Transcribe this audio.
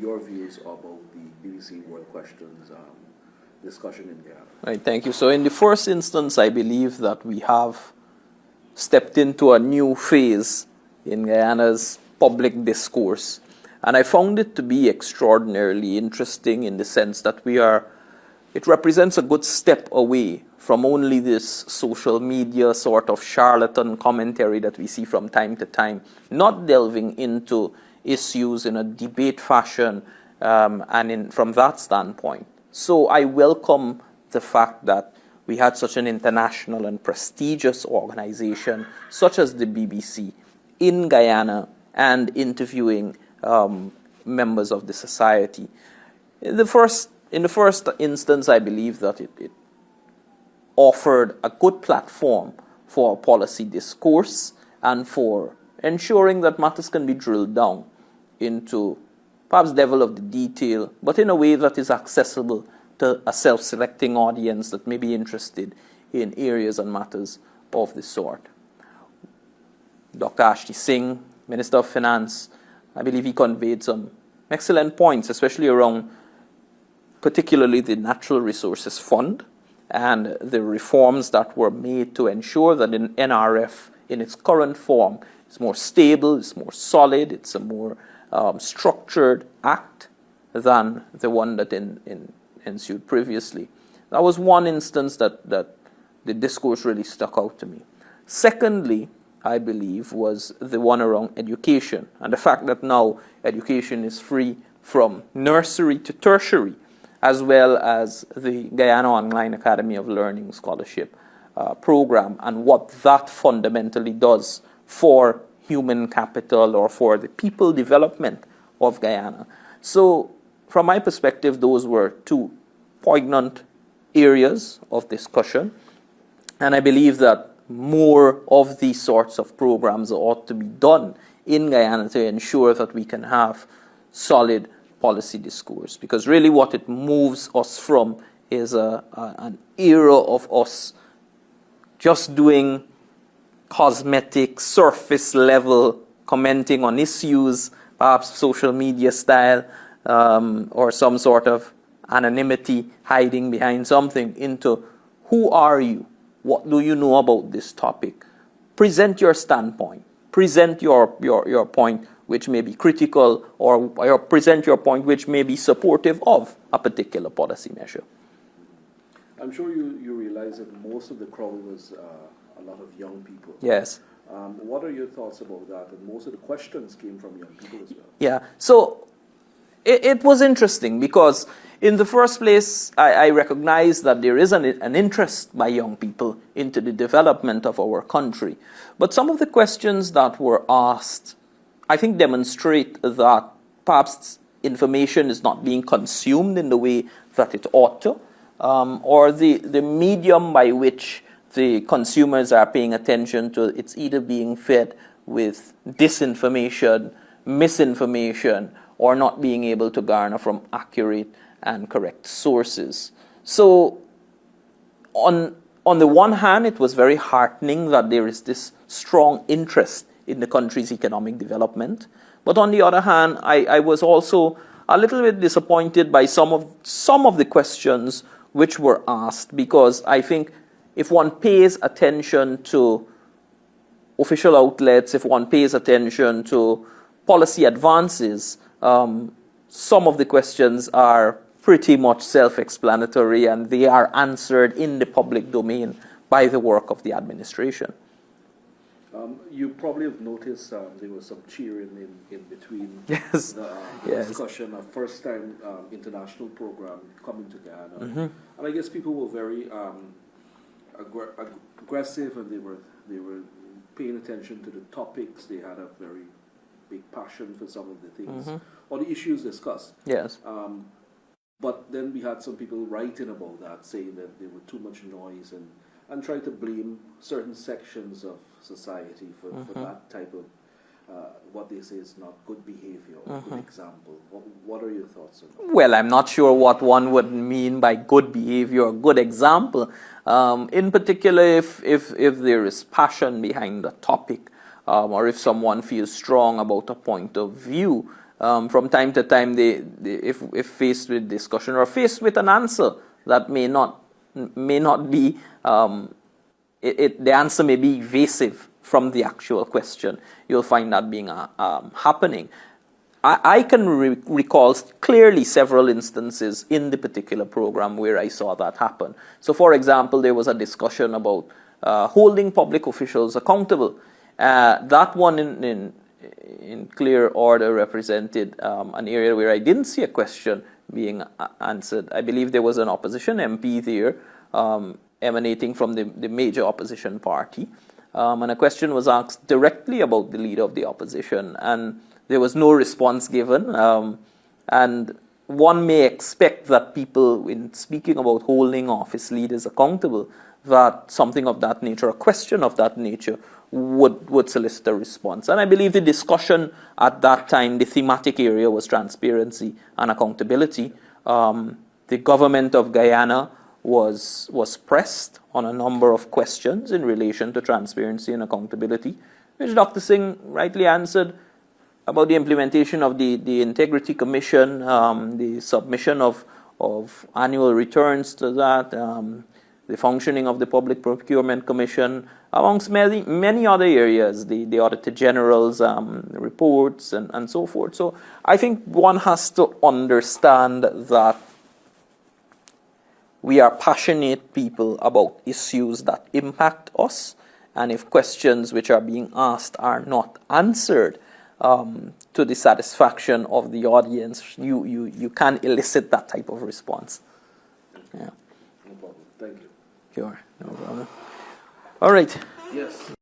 your views about the BBC World Questions discussion in Guyana. Right, thank you. So in the first instance, I believe that we have stepped into a new phase in Guyana's public discourse. And I found it to be extraordinarily interesting in the sense that it represents a good step away from only this social media sort of charlatan commentary that we see from time to time, not delving into issues in a debate fashion from that standpoint. So I welcome the fact that we had such an international and prestigious organization such as the BBC in Guyana and interviewing members of the society. In the first instance, I believe that it offered a good platform for policy discourse and for ensuring that matters can be drilled down into perhaps level of the detail, but in a way that is accessible to a self-selecting audience that may be interested in areas and matters of this sort. Dr. Ashti Singh, Minister of Finance, I believe he conveyed some excellent points, especially around particularly the Natural Resources Fund and the reforms that were made to ensure that an NRF in its current form is more stable, it's more solid, it's a more structured act than the one that ensued previously. That was one instance that the discourse really stuck out to me. Secondly, I believe, was the one around education and the fact that now education is free from nursery to tertiary, as well as the Guyana Online Academy of Learning Scholarship program and what that fundamentally does for human capital or for the people development of Guyana. So from my perspective, those were two poignant areas of discussion, and I believe that more of these sorts of programs ought to be done in Guyana to ensure that we can have solid policy discourse, because really what it moves us from is an era of us just doing cosmetic, surface level commenting on issues, perhaps social media style, or some sort of anonymity hiding behind something, into who are you? What do you know about this topic? Present your standpoint. Present your point which may be critical, or present your point which may be supportive of a particular policy measure. I'm sure you realize that most of the crowd was a lot of young people. Yes. What are your thoughts about that? And most of the questions came from young people as well. Yeah. So it was interesting because in the first place, I recognize that there is an interest by young people into the development of our country. But some of the questions that were asked, I think, demonstrate that perhaps information is not being consumed in the way that it ought to, or the medium by which the consumers are paying attention to, it's either being fed with disinformation, misinformation, or not being able to garner from accurate and correct sources. So on the one hand, it was very heartening that there is this strong interest in the country's economic development. But on the other hand, I was also a little bit disappointed by some of the questions which were asked, because I think if one pays attention to official outlets, if one pays attention to policy advances, some of the questions are pretty much self-explanatory, and they are answered in the public domain by the work of the administration. You probably have noticed there was some cheering in between yes. the yes. discussion, a first-time international program coming to Guyana. Mm-hmm. And I guess people were very aggressive, and they were paying attention to the topics. They had a very big passion for some of the things, or the issues discussed. Yes. But then we had some people writing about that, saying that there were too much noise, and trying to blame certain sections of society for that type of what they say is not good behavior or good example. What are your thoughts on that? Well, I'm not sure what one would mean by good behavior or good example. In particular, if there is passion behind a topic, or if someone feels strong about a point of view, From time to time, if faced with discussion or faced with an answer that may not be, the answer may be evasive from the actual question, you'll find that being happening. I can recall clearly several instances in the particular program where I saw that happen. So, for example, there was a discussion about holding public officials accountable. That one in clear order represented an area where I didn't see a question being answered. I believe there was an opposition MP there emanating from the major opposition party. And a question was asked directly about the leader of the opposition, and there was no response given. And one may expect that people, in speaking about holding office leaders accountable, that something of that nature, a question of that nature, would solicit a response. And I believe the discussion at that time, the thematic area was transparency and accountability. The government of Guyana was pressed on a number of questions in relation to transparency and accountability, which Dr. Singh rightly answered about the implementation of the Integrity Commission, the submission of annual returns to that, the functioning of the Public Procurement Commission, amongst many other areas, the Auditor General's reports and so forth. So I think one has to understand that we are passionate people about issues that impact us, and if questions which are being asked are not answered to the satisfaction of the audience, you can elicit that type of response. Yeah. No problem. Thank you. Sure, no problem. All right. Yes.